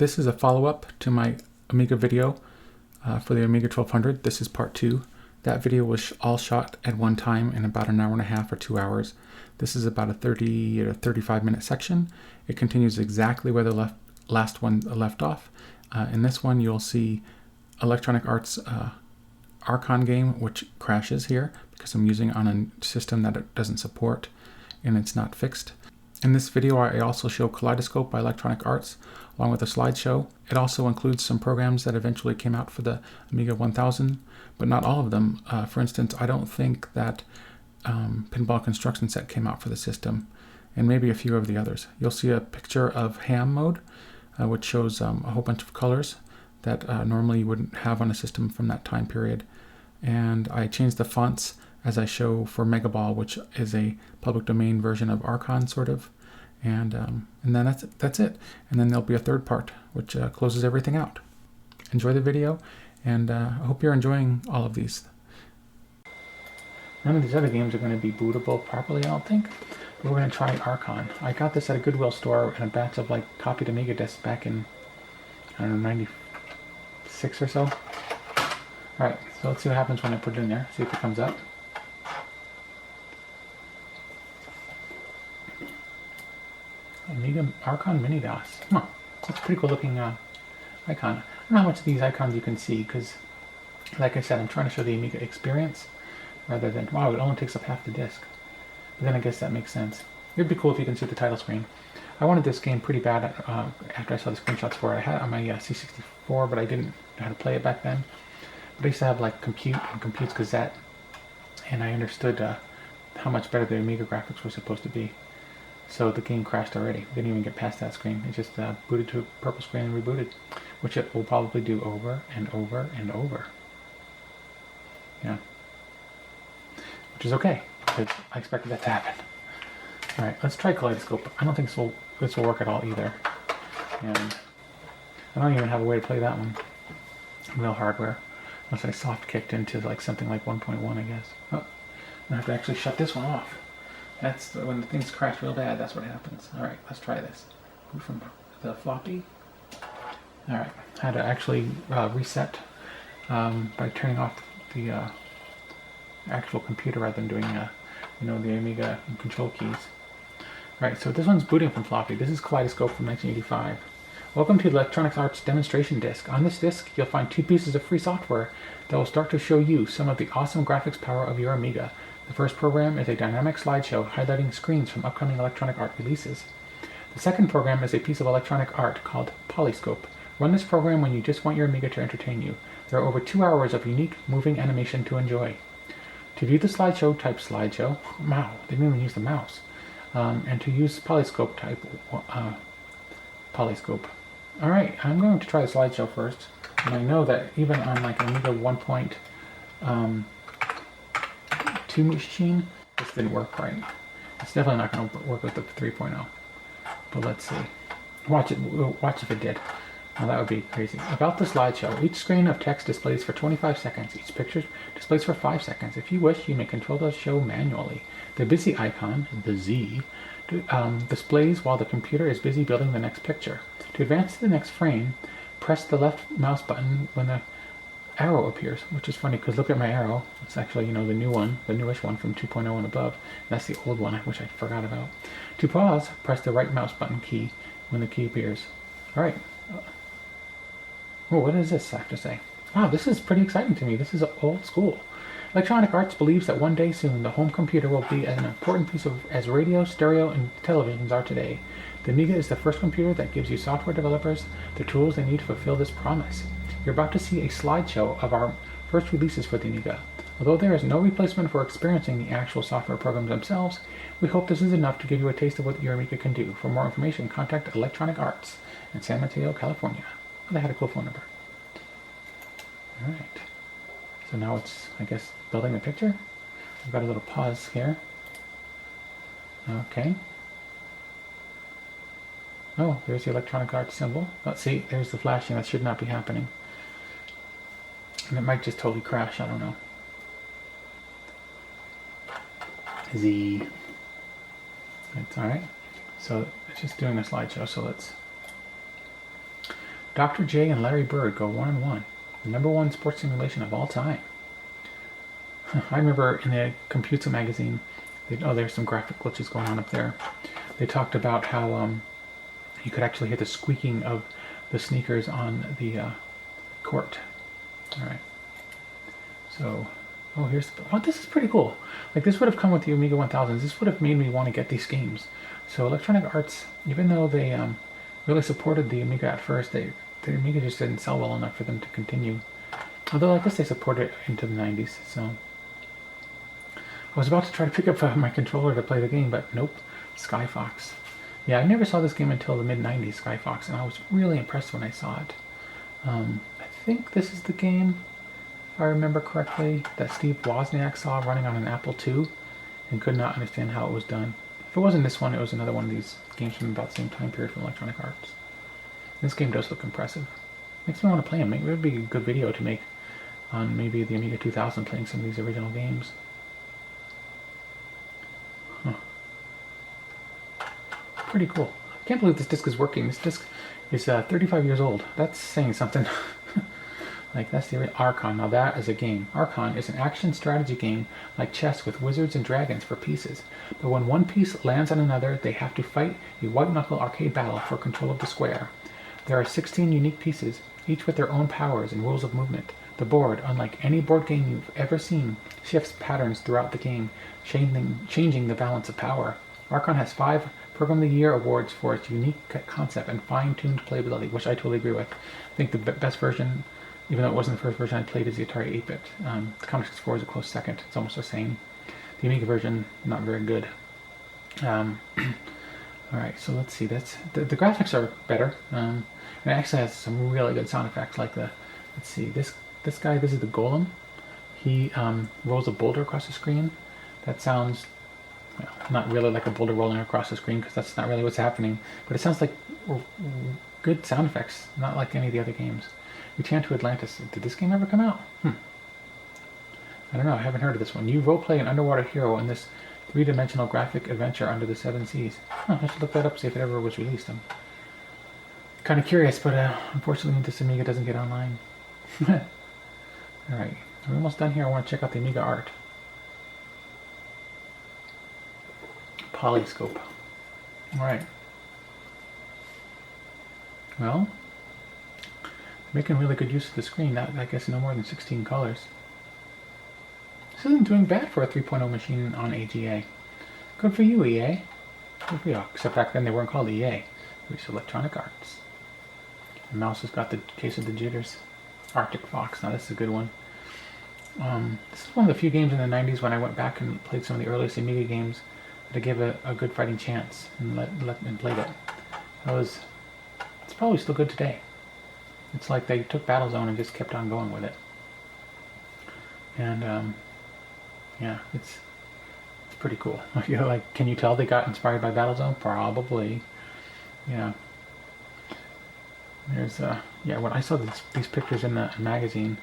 This is a follow-up to my Amiga video for the Amiga 1200. This is part 2. That video was all shot at one time in about an hour and a half or 2 hours. This is about a 30 to 35 minute section. It continues exactly where the last one left off. In this one you'll see Electronic Arts Archon game, which crashes here because I'm using on a system that it doesn't support and it's not fixed. In this video I also show Kaleidoscope by Electronic Arts along with a slideshow. It also includes some programs that eventually came out for the Amiga 1000, but not all of them. For instance, I don't think that Pinball Construction Set came out for the system, and maybe a few of the others. You'll see a picture of ham mode, which shows a whole bunch of colors that normally you wouldn't have on a system from that time period. And I changed the fonts as I show for Megaball, which is a public domain version of Archon, sort of. And then that's it. And then there'll be a third part, which closes everything out. Enjoy the video, and I hope you're enjoying all of these. None of these other games are going to be bootable properly, I don't think. But we're going to try Archon. I got this at a Goodwill store in a batch of copied Amiga discs back in, I don't know, 96 or so. Alright, so let's see what happens when I put it in there. See if it comes up. Amiga Archon Mini DOS. Huh, that's a pretty cool looking icon. I don't know how much of these icons you can see because, like I said, I'm trying to show the Amiga experience rather than, wow, it only takes up half the disc. But then I guess that makes sense. It'd be cool if you can see the title screen. I wanted this game pretty bad after I saw the screenshots for it. I had it on my C64, but I didn't know how to play it back then. But I used to have Compute and Compute's Gazette, and I understood how much better the Amiga graphics were supposed to be. So the game crashed already. Didn't even get past that screen. It just booted to a purple screen and rebooted, which it will probably do over and over and over. Yeah. Which is okay, because I expected that to happen. Alright, let's try Kaleidoscope. I don't think this will work at all either. And I don't even have a way to play that one. Real hardware. Unless I soft kicked into something like 1.1, I guess. Oh, I have to actually shut this one off. That's when the things crash real bad, that's what happens. Alright, let's try this. Boot from the floppy. Alright, I had to actually reset by turning off the actual computer rather than doing the Amiga and control keys. Alright, so this one's booting from floppy. This is Kaleidoscope from 1985. Welcome to the Electronic Arts demonstration disc. On this disc, you'll find 2 pieces of free software that will start to show you some of the awesome graphics power of your Amiga. The first program is a dynamic slideshow highlighting screens from upcoming Electronic Art releases. The second program is a piece of electronic art called Polyscope. Run this program when you just want your Amiga to entertain you. There are over 2 hours of unique moving animation to enjoy. To view the slideshow, type slideshow. Wow, they didn't even use the mouse. And to use Polyscope, type Polyscope. Alright, I'm going to try the slideshow first. And I know that even on Amiga 1.2 machine, this didn't work right. It's definitely not going to work with the 3.0. But let's see. Watch if it did. Well, that would be crazy. About the slideshow, each screen of text displays for 25 seconds. Each picture displays for 5 seconds. If you wish, you may control the show manually. The busy icon, the Z, displays while the computer is busy building the next picture. To advance to the next frame, press the left mouse button when the arrow appears, which is funny because look at my arrow. It's actually, the new one, the newish one from 2.0 and above. That's the old one, which I forgot about. To pause, press the right mouse button key when the key appears. Alright. Oh, what does this have to say? Wow, this is pretty exciting to me. This is old school. Electronic Arts believes that one day soon the home computer will be an important piece as radio, stereo, and televisions are today. The Amiga is the first computer that gives you software developers the tools they need to fulfill this promise. You're about to see a slideshow of our first releases for the Amiga. Although there is no replacement for experiencing the actual software programs themselves, we hope this is enough to give you a taste of what your Amiga can do. For more information, contact Electronic Arts in San Mateo, California. Oh, they had a cool phone number. Alright. So now it's, I guess, building a picture. I've got a little pause here. Okay. Oh, there's the Electronic Arts symbol. Let's see, there's the flashing. That should not be happening. And it might just totally crash, I don't know. Z. It's alright. So it's just doing a slideshow, so let's Dr. J and Larry Bird go one-on-one. The #1 sports simulation of all time. I remember in the Computer magazine, there's some graphic glitches going on up there. They talked about how you could actually hear the squeaking of the sneakers on the court. All right. So, oh, this is pretty cool. Like, this would have come with the Amiga 1000s. This would have made me want to get these games. So Electronic Arts, even though they really supported the Amiga at first, the Amiga just didn't sell well enough for them to continue. Although I guess they supported it into the 90s. So I was about to try to pick up my controller to play the game, but nope. Skyfox. Yeah, I never saw this game until the mid-90s, Skyfox, and I was really impressed when I saw it. I think this is the game, if I remember correctly, that Steve Wozniak saw running on an Apple II and could not understand how it was done. If it wasn't this one, it was another one of these games from about the same time period from Electronic Arts. This game does look impressive. Makes me want to play them. Maybe it would be a good video to make on maybe the Amiga 2000 playing some of these original games. Huh. Pretty cool. I can't believe this disc is working. This disc is 35 years old. That's saying something. Like, that's the Archon. Now that is a game. Archon is an action strategy game like chess with wizards and dragons for pieces. But when one piece lands on another, they have to fight a white-knuckle arcade battle for control of the square. There are 16 unique pieces, each with their own powers and rules of movement. The board, unlike any board game you've ever seen, shifts patterns throughout the game, changing the balance of power. Archon has 5 Program of the Year awards for its unique concept and fine-tuned playability, which I totally agree with. I think the best version, even though it wasn't the first version I played, is the Atari 8-bit. The Commodore 64 is a close second. It's almost the same. The Amiga version, not very good. Alright, so let's see. The graphics are better. And it actually has some really good sound effects, like let's see, this guy, this is the Golem. He rolls a boulder across the screen. That sounds, well, not really like a boulder rolling across the screen, because that's not really what's happening. But it sounds like good sound effects, not like any of the other games. Return to Atlantis. Did this game ever come out? I don't know. I haven't heard of this one. You roleplay an underwater hero in this 3-dimensional graphic adventure under the 7 seas. I should look that up, see if it ever was released. I'm kind of curious, but unfortunately this Amiga doesn't get online. Alright, we're almost done here. I want to check out the Amiga art. Polyscope. Alright. Well, making really good use of the screen. I guess no more than 16 colors. This isn't doing bad for a 3.0 machine on AGA. Good for you, EA. Good for you. Except back then they weren't called EA. It was Electronic Arts. The mouse has got the case of the jitters. Arctic Fox. Now this is a good one. This is one of the few games in the 90s when I went back and played some of the earliest Amiga games that I gave a good fighting chance and played it. It's probably still good today. It's like they took Battlezone and just kept on going with it. And yeah, it's pretty cool. Like, can you tell they got inspired by Battlezone? Probably. Yeah. There's yeah, when I saw these pictures in the magazine,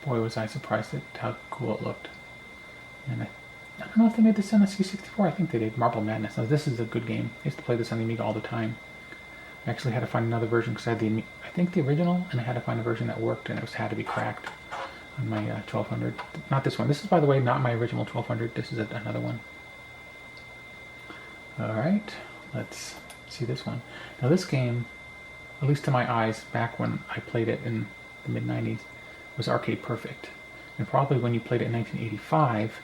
boy was I surprised at how cool it looked. And I don't know if they made this on a C64. I think they did. Marble Madness. Now this is a good game. I used to play this on the Amiga all the time. I actually had to find another version because I had I think the original, and I had to find a version that worked, and it had to be cracked on my 1200. Not this one. This is, by the way, not my original 1200. This is another one. Alright, let's see this one. Now this game, at least to my eyes, back when I played it in the mid-90s, was arcade perfect. And probably when you played it in 1985,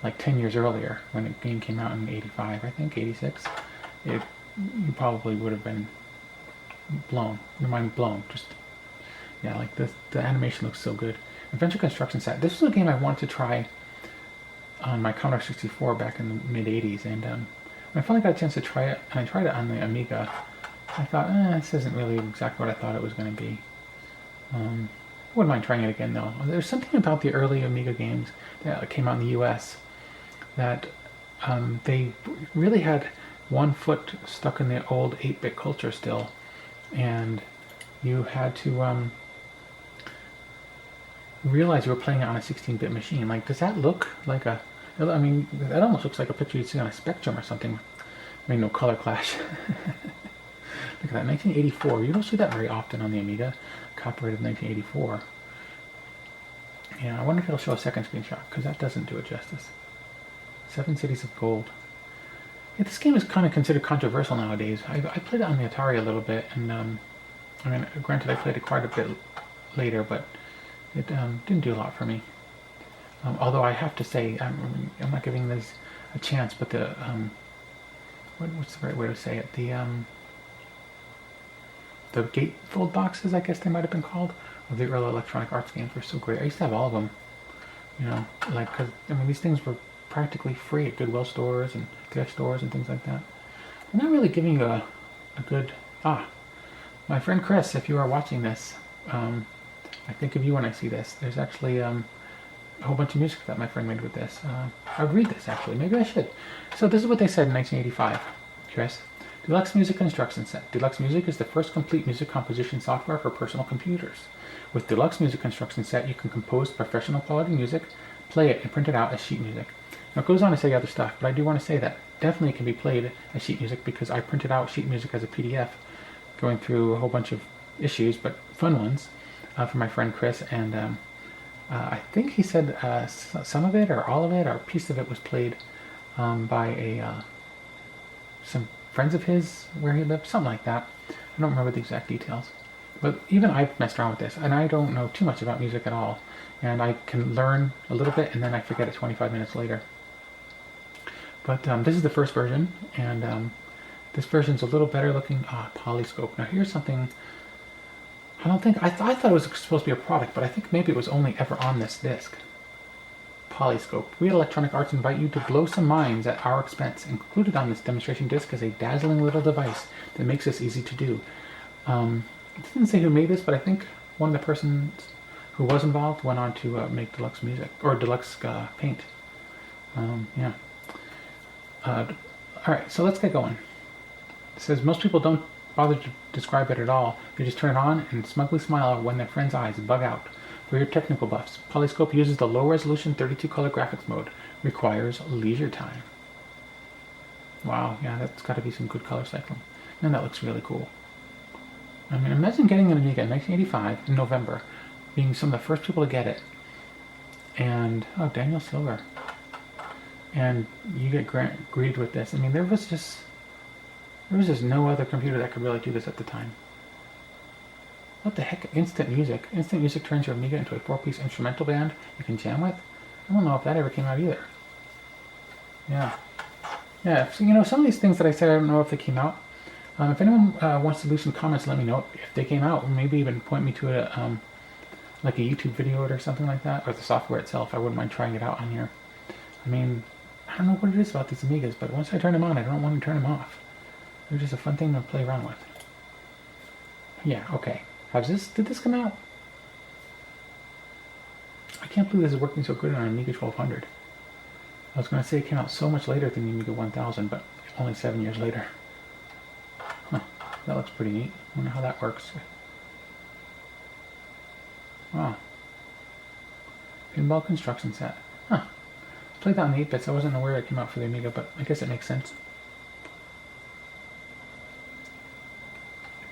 like 10 years earlier, when the game came out in 85, I think, 86, you probably would have been blown. Your mind blown. Just, yeah, like the animation looks so good. Financial Construction Set. This was a game I wanted to try on my Commodore 64 back in the mid-80s, and when I finally got a chance to try it, and I tried it on the Amiga, I thought, this isn't really exactly what I thought it was going to be. I wouldn't mind trying it again, though. There's something about the early Amiga games that came out in the US that they really had one foot stuck in the old 8-bit culture still, and you had to realize you were playing it on a 16-bit machine. Like, does that look like a... I mean, that almost looks like a picture you'd see on a Spectrum or something. I mean, no color clash. Look at that, 1984. You don't see that very often on the Amiga. Copyrighted 1984. Yeah, I wonder if it'll show a second screenshot, because that doesn't do it justice. 7 Cities of Gold. Yeah, this game is kind of considered controversial nowadays. I played it on the Atari a little bit, and I mean, granted I played it quite a bit later, but it didn't do a lot for me. Although I have to say, I'm not giving this a chance, but the what's the right way to say it? The gatefold boxes, I guess they might have been called, of the early Electronic Arts games were so great. I used to have all of them, you know, like, cause I mean these things were practically free at Goodwill stores and thrift stores and things like that. They're not really giving you a good my friend Chris, if you are watching this, I think of you when I see this. There's actually a whole bunch of music that my friend made with this. I would read this actually, maybe I should. So this is what they said in 1985, Chris. Deluxe Music Construction Set. Deluxe Music is the first complete music composition software for personal computers. With Deluxe Music Construction Set, you can compose professional quality music, play it, and print it out as sheet music. Now it goes on to say other stuff, but I do want to say that definitely it can be played as sheet music because I printed out sheet music as a PDF, going through a whole bunch of issues, but fun ones, for my friend Chris, and I think he said some of it, or all of it, or a piece of it was played by some friends of his where he lived, something like that. I don't remember the exact details. But even I've messed around with this, and I don't know too much about music at all. And I can learn a little bit, and then I forget it 25 minutes later. But this is the first version, and this version's a little better looking. Polyscope. Now here's something, I thought it was supposed to be a product, but I think maybe it was only ever on this disc. Polyscope. We at Electronic Arts invite you to blow some minds at our expense. Included on this demonstration disc is a dazzling little device that makes this easy to do. It didn't say who made this, but I think one of the persons who was involved went on to make Deluxe Music, or Deluxe Paint. Yeah. Alright, so let's get going. It says most people don't bother to describe it at all. They just turn it on and smugly smile when their friends' eyes bug out. For your technical buffs, Polyscope uses the low-resolution 32-color graphics mode. Requires leisure time. Wow, yeah, that's got to be some good color cycling. And that looks really cool. I mean, imagine getting an Amiga in 1985 in November, being some of the first people to get it. And, oh, Daniel Silver. And you get greeted with this. I mean, there was just no other computer that could really do this at the time. What the heck? Instant music. Instant music turns your Amiga into a 4-piece instrumental band you can jam with? I don't know if that ever came out either. Yeah. Yeah, so, you know, some of these things that I said, I don't know if they came out. If anyone wants to leave some comments, let me know if they came out. Or maybe even point me to like a YouTube video or something like that. Or the software itself. I wouldn't mind trying it out on here. I mean, I don't know what it is about these Amigas, but once I turn them on, I don't want to turn them off. They're just a fun thing to play around with. Yeah, okay. Did this come out? I can't believe this is working so good on an Amiga 1200. I was going to say it came out so much later than the Amiga 1000, but only 7 years later. Huh, that looks pretty neat. I wonder how that works. Wow. Pinball Construction Set. Huh. I played that on the 8-bits. I wasn't aware it came out for the Amiga, but I guess it makes sense.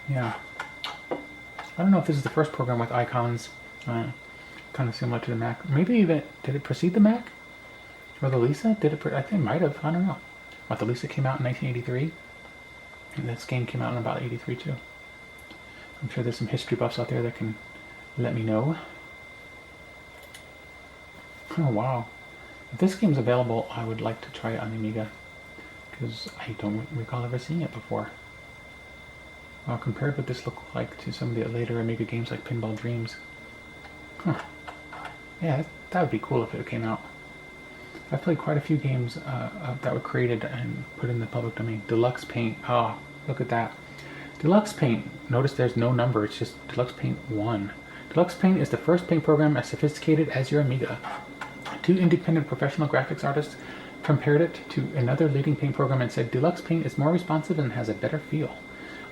Yeah. I don't know if this is the first program with icons, kind of similar to the Mac. Maybe even, did it precede the Mac? Or the Lisa? I think it might have, I don't know. But the Lisa came out in 1983, and this game came out in about 83 too. I'm sure there's some history buffs out there that can let me know. Oh wow. If this game's available, I would like to try it on the Amiga, because I don't recall ever seeing it before. Compared what this looked like to some of the later Amiga games like Pinball Dreams. Huh. Yeah, that would be cool if it came out. I've played quite a few games that were created and put in the public domain. Deluxe Paint. Oh, look at that. Deluxe Paint. Notice there's no number. It's just Deluxe Paint 1. Deluxe Paint is the first paint program as sophisticated as your Amiga. 2 independent professional graphics artists compared it to another leading paint program and said Deluxe Paint is more responsive and has a better feel.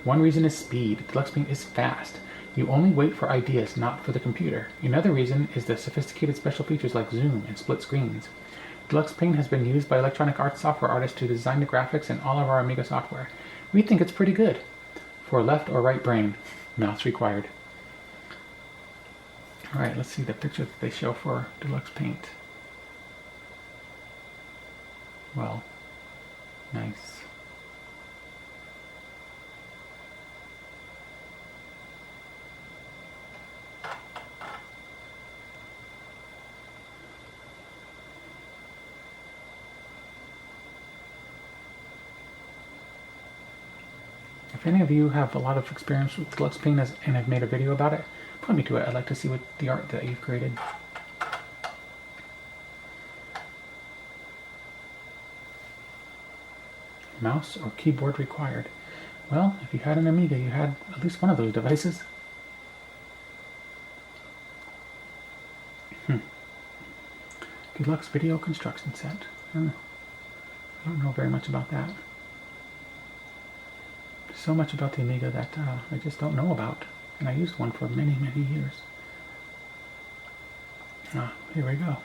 One reason is speed. Deluxe Paint is fast. You only wait for ideas, not for the computer. Another reason is the sophisticated special features like zoom and split screens. Deluxe Paint has been used by Electronic Arts software artists to design the graphics in all of our Amiga software. We think it's pretty good. For left or right brain, mouse required. Alright, let's see the picture that they show for Deluxe Paint. Well, nice. If any of you have a lot of experience with Deluxe Paint and have made a video about it, point me to it. I'd like to see what the art that you've created. Mouse or keyboard required. Well, if you had an Amiga, you had at least one of those devices. Deluxe Video Construction Set. I don't know very much about that. So much about the Amiga that I just don't know about, and I used one for many years. Here we go.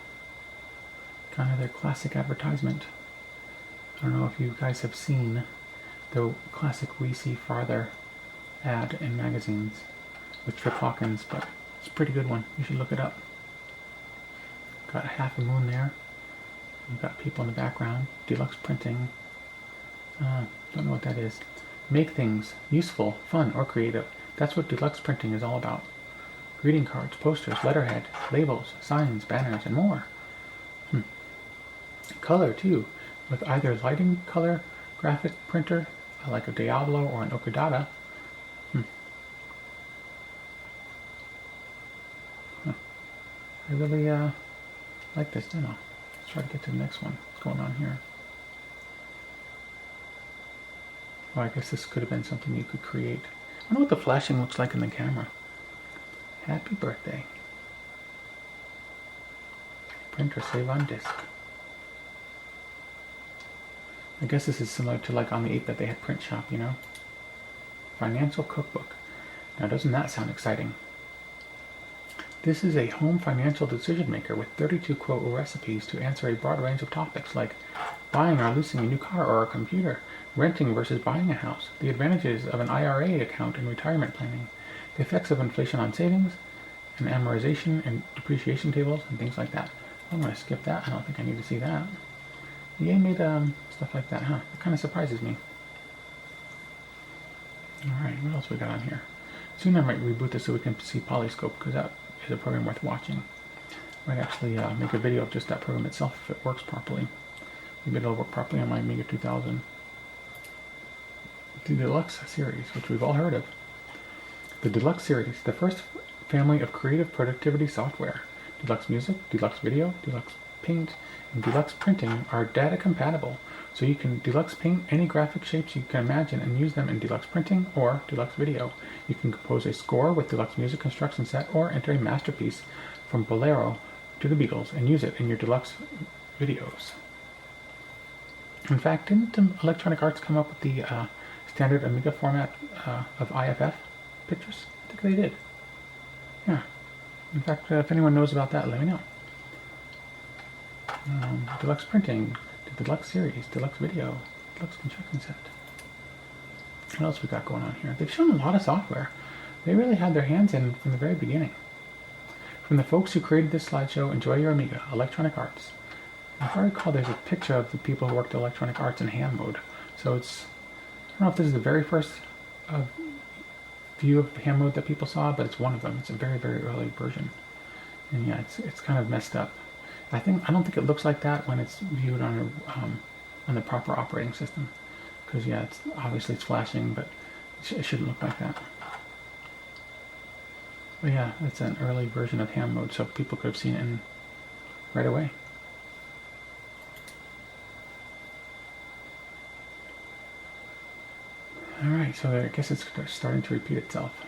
Kind of their classic advertisement. I don't know if you guys have seen the classic We See Farther ad in magazines with Trip Hawkins, but it's a pretty good one. You should look it up. Got a half a moon there. You've got people in the background. Deluxe Printing. Don't know what that is. Make things useful, fun, or creative. That's what Deluxe Printing is all about. Greeting cards, posters, letterhead, labels, signs, banners, and more. Color, too, with either lighting color graphic printer, like a Diablo or an Okudata. I really like this demo. Let's try to get to the next one. What's going on here? Well, I guess this could have been something you could create. I wonder what the flashing looks like in the camera. Happy birthday. Print or save on disk. I guess this is similar to like on the 8 that they had Print Shop, you know? Financial Cookbook. Now doesn't that sound exciting? This is a home financial decision maker with 32 quote recipes to answer a broad range of topics like buying or leasing a new car or a computer, renting versus buying a house, the advantages of an IRA account in retirement planning, the effects of inflation on savings, and amortization and depreciation tables, and things like that. I'm going to skip that. I don't think I need to see that. EA made stuff like that, huh? It kind of surprises me. Alright, what else we got on here? Soon I might reboot this so we can see Polyscope, because that is a program worth watching. I might actually make a video of just that program itself if it works properly. Maybe it'll work properly on my Amiga 2000. The Deluxe series, which we've all heard of. The Deluxe series, the first family of creative productivity software. Deluxe Music, Deluxe Video, Deluxe Paint, and Deluxe Printing are data compatible, so you can Deluxe Paint any graphic shapes you can imagine and use them in Deluxe Printing or Deluxe Video. You can compose a score with Deluxe Music Construction Set or enter a masterpiece from Bolero to the Beatles and use it in your Deluxe videos. In fact, didn't Electronic Arts come up with the standard Amiga format of IFF pictures? I think they did. Yeah. In fact, if anyone knows about that, let me know. Deluxe Printing, the Deluxe Series, Deluxe Video, Deluxe Construction Set. What else we got going on here? They've shown a lot of software. They really had their hands in from the very beginning. From the folks who created this slideshow, enjoy your Amiga, Electronic Arts. If I recall, there's a picture of the people who worked at Electronic Arts in hand mode. So it's, I don't know if this is the very first view of hand mode that people saw, but it's one of them. It's a very early version. And yeah, it's kind of messed up. I don't think it looks like that when it's viewed on the proper operating system, because yeah, obviously it's flashing, but it shouldn't look like that. But yeah, it's an early version of ham mode, so people could have seen it right away. Alright, so I guess it's starting to repeat itself.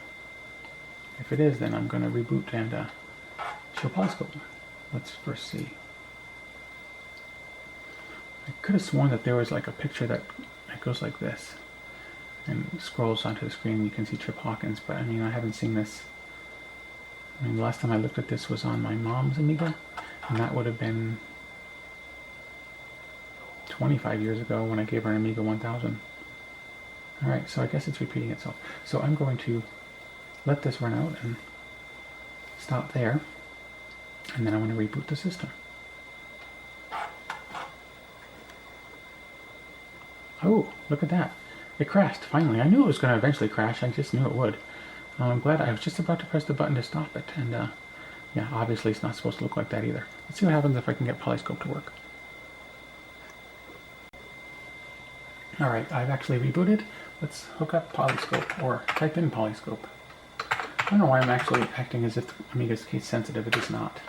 If it is, then I'm going to reboot and show Polyscope. Let's first see. I could have sworn that there was like a picture that goes like this and scrolls onto the screen and you can see Trip Hawkins, but I mean, I haven't seen this. I mean, the last time I looked at this was on my mom's Amiga, and that would have been 25 years ago when I gave her an Amiga 1000. Alright, so I guess it's repeating itself. So I'm going to let this run out and stop there, and then I'm going to reboot the system. Oh, look at that. It crashed, finally. I knew it was going to eventually crash, I just knew it would. I'm glad. I was just about to press the button to stop it, and yeah, obviously it's not supposed to look like that either. Let's see what happens if I can get Polyscope to work. Alright, I've actually rebooted. Let's hook up Polyscope, or type in Polyscope. I don't know why I'm actually acting as if Amiga is case sensitive. It is not.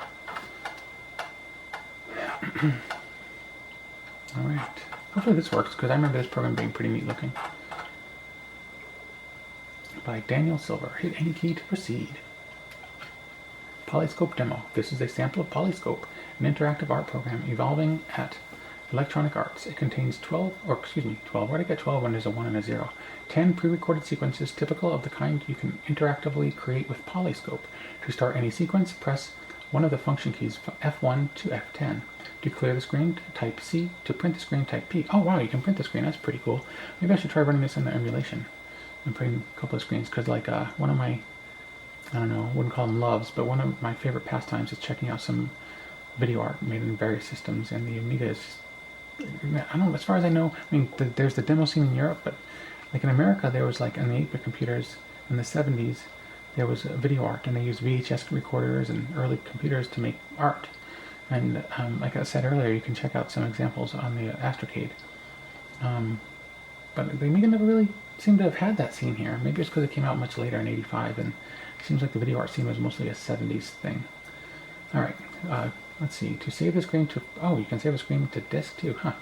Alright. Hopefully this works, because I remember this program being pretty neat looking. By Daniel Silver. Hit any key to proceed. Polyscope demo. This is a sample of Polyscope, an interactive art program evolving at Electronic Arts. It contains 12, where did I get 12 when there's a 1 and a 0? 10 pre-recorded sequences typical of the kind you can interactively create with Polyscope. To start any sequence, press one of the function keys, F1 to F10. To clear the screen, type C. To print the screen, type P. Oh wow, you can print the screen. That's pretty cool. Maybe I should try running this in the emulation and printing a couple of screens, because like one of my, I don't know, wouldn't call them loves, but one of my favorite pastimes is checking out some video art made in various systems, and the Amiga is, I don't know, as far as I know, I mean, there's the demo scene in Europe, but like in America, there was like, on the 8-bit computers in the 70s, there was video art, and they used VHS recorders and early computers to make art. And like I said earlier, you can check out some examples on the Astrocade. But the Amiga never really seemed to have had that scene here. Maybe it's because it came out much later in '85, and it seems like the video art scene was mostly a 70s thing. Alright, let's see. To save the screen to... Oh, you can save a screen to disk too, huh?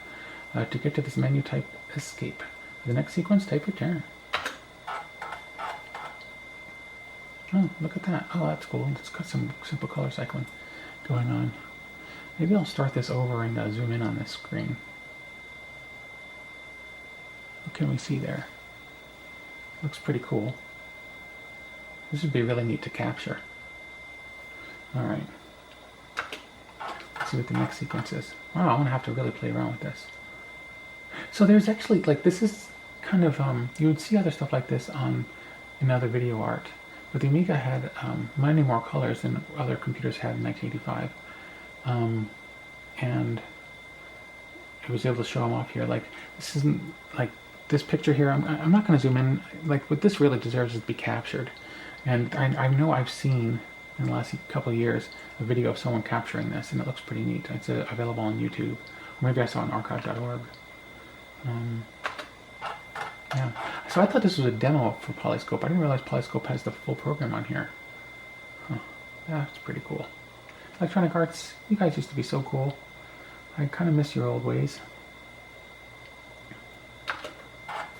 To get to this menu, type escape. For the next sequence, type return. Oh, look at that. Oh, that's cool. It's got some simple color cycling going on. Maybe I'll start this over and zoom in on this screen. What can we see there? Looks pretty cool. This would be really neat to capture. Alright. Let's see what the next sequence is. Wow, I'm going to have to really play around with this. So there's actually, like, this is kind of, you would see other stuff like this in other video art. But the Amiga had many more colors than other computers had in 1985. And it was able to show them off here. Like, this isn't, like, this picture here, I'm not going to zoom in. Like, what this really deserves is to be captured. And I know I've seen, in the last couple of years, a video of someone capturing this, and it looks pretty neat. It's available on YouTube. Or maybe I saw it on archive.org. Yeah. So I thought this was a demo for Polyscope. I didn't realize Polyscope has the full program on here. Huh. That's pretty cool. Electronic Arts, you guys used to be so cool. I kind of miss your old ways.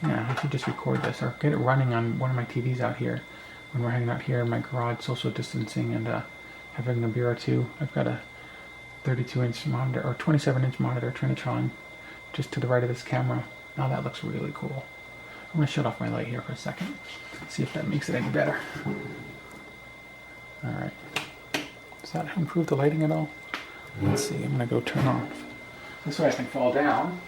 Yeah, I should just record this or get it running on one of my TVs out here when we're hanging out here in my garage, social distancing, and having a beer or two. I've got a 32-inch monitor or 27-inch monitor Trinitron just to the right of this camera. Now that looks really cool. I'm going to shut off my light here for a second. See if that makes it any better. Alright. Does that improve the lighting at all? Let's see. I'm going to go turn off. This way I can fall down.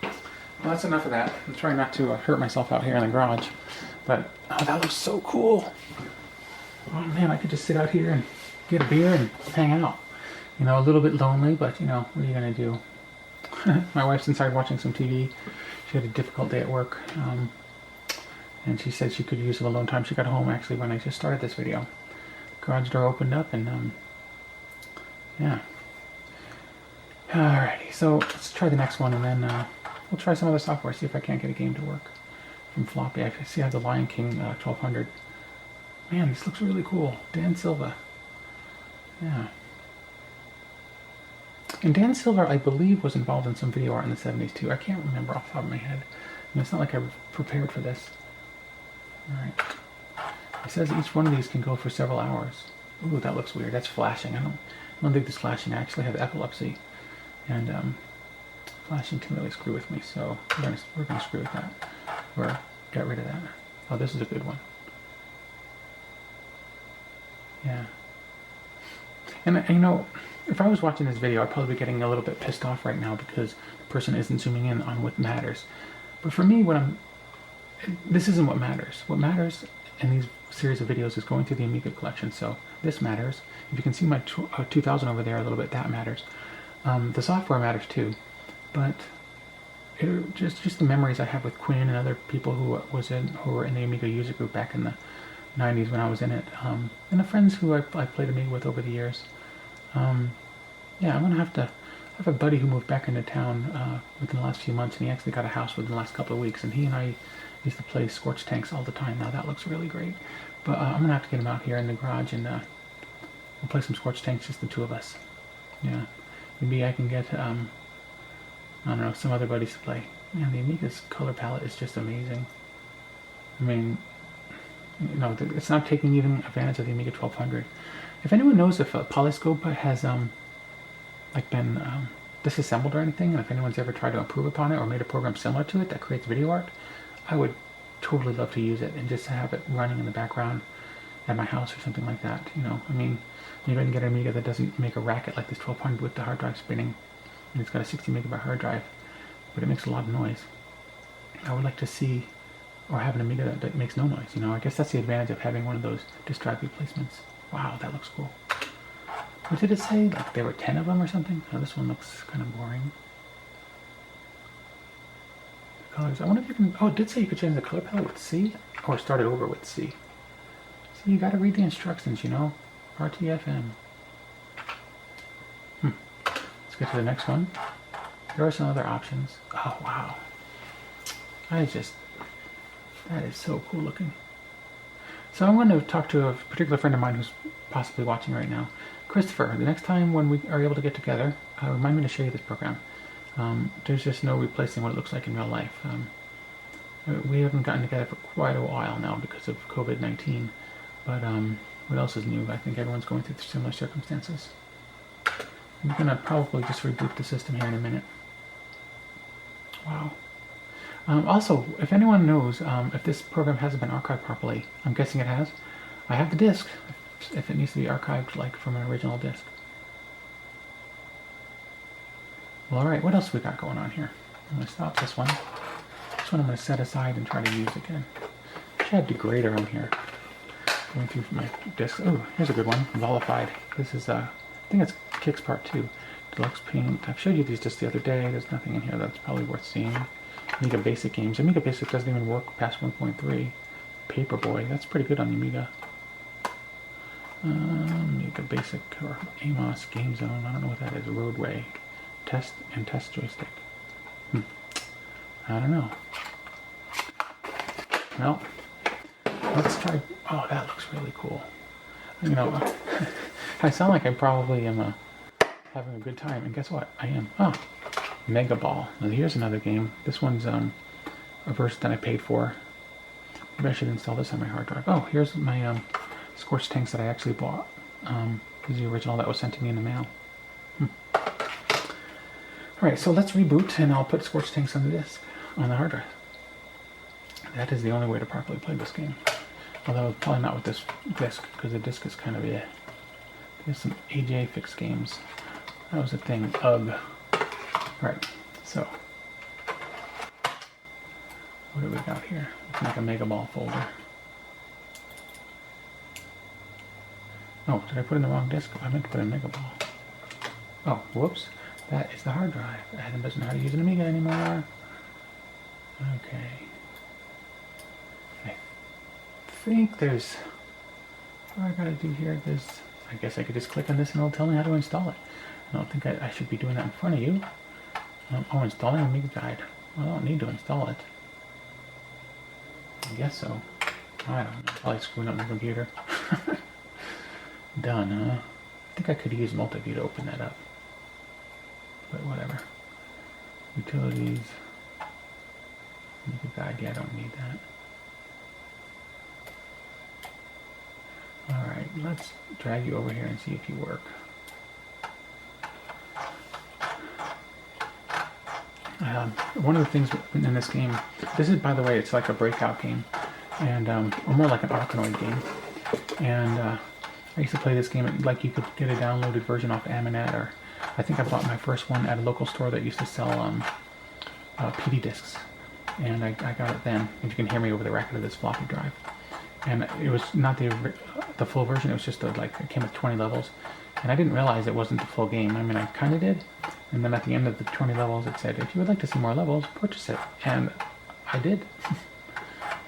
Well, that's enough of that. I'm trying not to hurt myself out here in the garage. But, oh, that looks so cool. Oh man, I could just sit out here and get a beer and hang out. You know, a little bit lonely, but you know, what are you going to do? My wife's inside watching some TV. She had a difficult day at work. And she said she could use some alone time. She got home actually when I just started this video. The garage door opened up and yeah. Alrighty, so let's try the next one and then we'll try some other software, see if I can't get a game to work from floppy. I see I have the Lion King 1200. Man, this looks really cool. Dan Silva. Yeah. And Dan Silva, I believe, was involved in some video art in the 70s too. I can't remember off the top of my head. I mean, it's not like I was prepared for this. Alright. It says each one of these can go for several hours. Ooh, that looks weird. That's flashing. I don't think this flashing. I actually have epilepsy. And flashing can really screw with me, so we're gonna screw with that. Or get rid of that. Oh, this is a good one. Yeah. And you know, if I was watching this video, I'd probably be getting a little bit pissed off right now because the person isn't zooming in on what matters. But for me, this isn't what matters. What matters in these series of videos is going through the Amiga collection. So this matters. If you can see my 2000 over there a little bit, that matters. The software matters too, but just the memories I have with Quinn and other people who were in the Amiga user group back in the 90s when I was in it, and the friends who I played Amiga with over the years. Yeah, I'm gonna have a buddy who moved back into town within the last few months, and he actually got a house within the last couple of weeks, and he and I used to play Scorch Tanks all the time. Now that looks really great, but I'm gonna have to get him out here in the garage, and we'll play some Scorch Tanks, just the two of us. Yeah, maybe I can get I don't know, some other buddies to play. Man, the Amiga's color palette is just amazing. I mean, you know, it's not taking even advantage of the Amiga 1200. If anyone knows if Polyscope has like been disassembled or anything, and if anyone's ever tried to improve upon it or made a program similar to it that creates video art, I would totally love to use it and just have it running in the background at my house or something like that. You know, I mean, maybe I can get an Amiga that doesn't make a racket like this 1200 with the hard drive spinning, and it's got a 60 megabyte hard drive, but it makes a lot of noise. I would like to see, or have an Amiga that makes no noise. You know, I guess that's the advantage of having one of those disk drive replacements. Wow, that looks cool. What did it say? Like there were 10 of them or something? Oh, this one looks kind of boring. The colors. I wonder if you can. Oh, it did say you could change the color palette with C, or start it over with C. See, you got to read the instructions, you know. RTFM. Let's get to the next one. There are some other options. Oh wow. That is so cool looking. So I'm going to talk to a particular friend of mine who's possibly watching right now. Christopher, the next time when we are able to get together, remind me to show you this program. There's just no replacing what it looks like in real life. We haven't gotten together for quite a while now because of COVID-19, but what else is new? I think everyone's going through similar circumstances. I'm going to probably just reboot the system here in a minute. Wow. Also, if anyone knows if this program hasn't been archived properly, I'm guessing it has. I have the disk, if it needs to be archived like from an original disk. Well, alright, what else we got going on here? I'm going to stop this one. This one I'm going to set aside and try to use again. I had Degrader on here. Going through my disks. Oh, here's a good one. Volified. This is, I think it's Kicks Part 2. Deluxe Paint. I've showed you these just the other day. There's nothing in here that's probably worth seeing. Amiga Basic games. Amiga Basic doesn't even work past 1.3. Paperboy. That's pretty good on the Amiga. Amiga Basic or Amos Game Zone. I don't know what that is. Roadway. Test and test joystick. I don't know. Well, let's try. Oh, that looks really cool. You know, I sound like I probably am having a good time, and guess what? I am. Oh, Mega Ball. Now here's another game. This one's a version that I paid for. Maybe I should install this on my hard drive. Oh, here's my Scorch Tanks that I actually bought. This is the original that was sent to me in the mail. Alright, so let's reboot, and I'll put Scorch Tanks on the disk, on the hard drive. That is the only way to properly play this game. Although probably not with this disc, because the disc is kind of a... There's some AJ fixed games. That was a thing. Ugh. Alright, so... What do we got here? Looks like a Mega Ball folder. Oh, did I put in the wrong disk? I meant to put in Mega Ball. Oh, whoops. That is the hard drive. Adam doesn't know how to use an Amiga anymore. Okay. I think there's... What do I gotta do here? I guess I could just click on this and it'll tell me how to install it. I don't think I should be doing that in front of you. Oh, installing Amiga Guide. Well, I don't need to install it. I guess so. I don't know. Probably screwing up my computer. Done, huh? I think I could use Multiview to open that up. But whatever. Utilities. Amiga Guide. Yeah, I don't need that. Alright, let's drag you over here and see if you work. One of the things in this game, this is, by the way, it's like a breakout game, and or more like an Arkanoid game. And I used to play this game, like you could get a downloaded version off Aminet, or I think I bought my first one at a local store that used to sell PD discs. and I got it then. And you can hear me over the record of this floppy drive. And it was not the full version. It was just like it came with 20 levels, and I didn't realize it wasn't the full game. I mean, I kind of did. And then at the end of the 20 levels, it said, if you would like to see more levels, purchase it. And I did.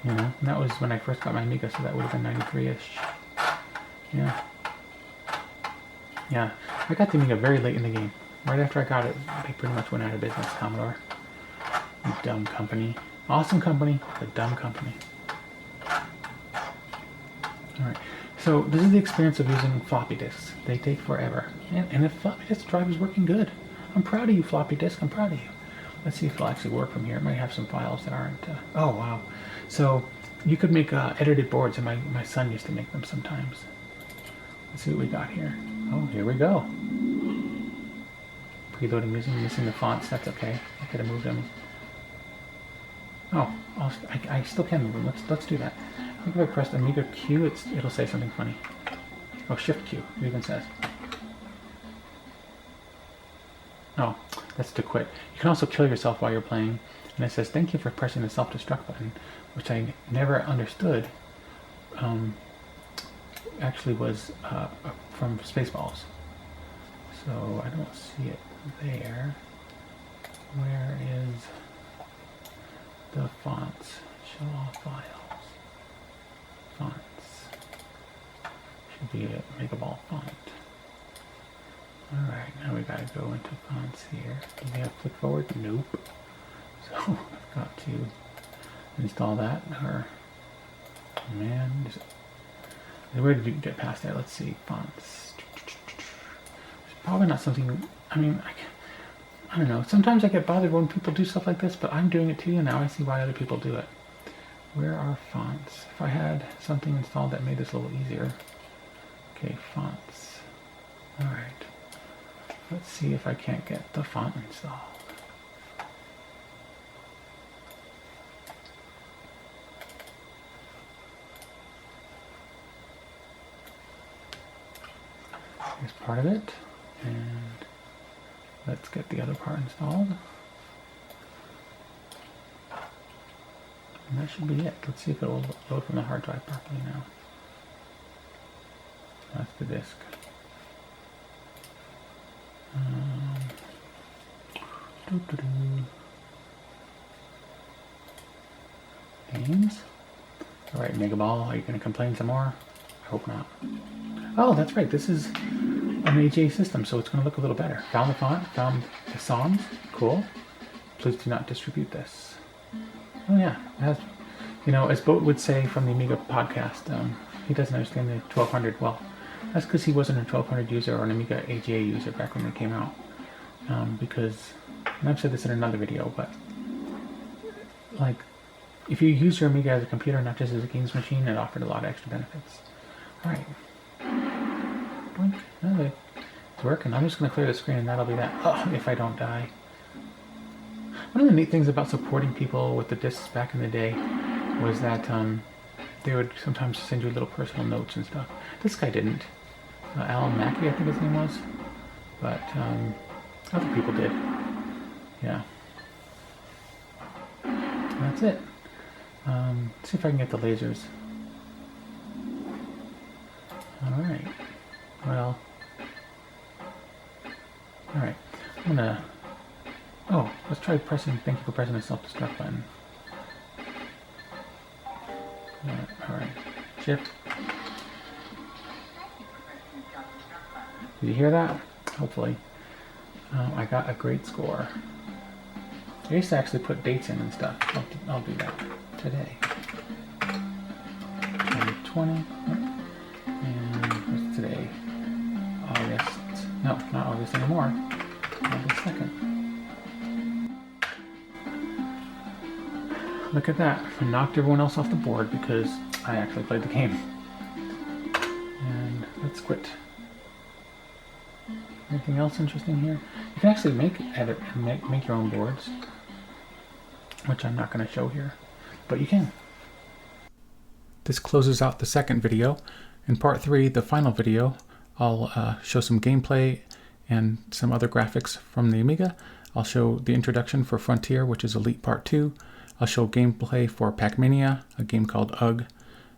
You know, and that was when I first got my Amiga, so that would have been 93-ish. Yeah. Yeah, I got the Amiga very late in the game. Right after I got it, they pretty much went out of business, Commodore. You dumb company. Awesome company, but dumb company. Alright, so this is the experience of using floppy disks. They take forever. And if floppy disk drive is working good. I'm proud of you, floppy disk. I'm proud of you. Let's see if it'll actually work from here. It might have some files that aren't... oh, wow. So you could make edited boards, and my son used to make them sometimes. Let's see what we got here. Oh, here we go. Preloading music, missing the fonts. That's okay. I could have moved them. Oh, I still can move them. Let's do that. I think if I press Amiga Q, it'll say something funny. Oh, Shift Q, it even says. Oh, that's to quit. You can also kill yourself while you're playing. And it says, thank you for pressing the self-destruct button, which I never understood. Actually was from Spaceballs. So I don't see it there. Where is the fonts? Show all files. Fonts. Should be a Megaball font. Alright, now we gotta go into fonts here. Do we have click forward? Nope. So I've got to install that, or man, where did you get past that? Let's see, fonts. It's probably not something, I mean, I don't know. Sometimes I get bothered when people do stuff like this, but I'm doing it too, and now I see why other people do it. Where are fonts? If I had something installed that made this a little easier. Okay, fonts. Alright. Let's see if I can't get the font installed. Here's part of it, and let's get the other part installed. And that should be it. Let's see if it will load from the hard drive properly now. That's the disk. Games. Alright, Megaball, are you going to complain some more? I hope not. Oh, that's right. This is an AGA system, so it's going to look a little better. Found the font, found the songs. Cool. Please do not distribute this. Oh yeah, it has, you know, as Boat would say from the Amiga podcast, he doesn't understand the 1200. Well, that's because he wasn't a 1200 user or an Amiga AGA user back when they came out. Because, and I've said this in another video, but like, if you use your Amiga as a computer, not just as a games machine, it offered a lot of extra benefits. Alright. Boink. Oh, it's working. I'm just going to clear the screen and that'll be that. Oh, if I don't die. One of the neat things about supporting people with the discs back in the day was that they would sometimes send you little personal notes and stuff. This guy didn't. Alan Mackey, I think his name was. But other people did. Yeah. That's it. Let's see if I can get the lasers. Alright. Well. Alright. I'm gonna... Oh, let's try pressing... Thank you for pressing the self-destruct button. Alright. Shift. Did you hear that? Hopefully. I got a great score. I used to actually put dates in and stuff. I'll do that today. 2020. And what's today? August. No, not August anymore. August 2nd. Look at that. I knocked everyone else off the board because I actually played the game. And let's quit. Anything else interesting here? You can actually edit and make your own boards, which I'm not going to show here, but you can. This closes out the second video. In part 3, the final video, I'll show some gameplay and some other graphics from the Amiga. I'll show the introduction for Frontier, which is Elite Part 2. I'll show gameplay for Pac-Mania, a game called UG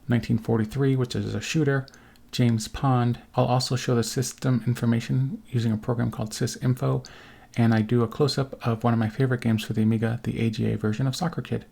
1943, which is a shooter, James Pond. I'll also show the system information using a program called SysInfo, and I do a close-up of one of my favorite games for the Amiga, the AGA version of Soccer Kid.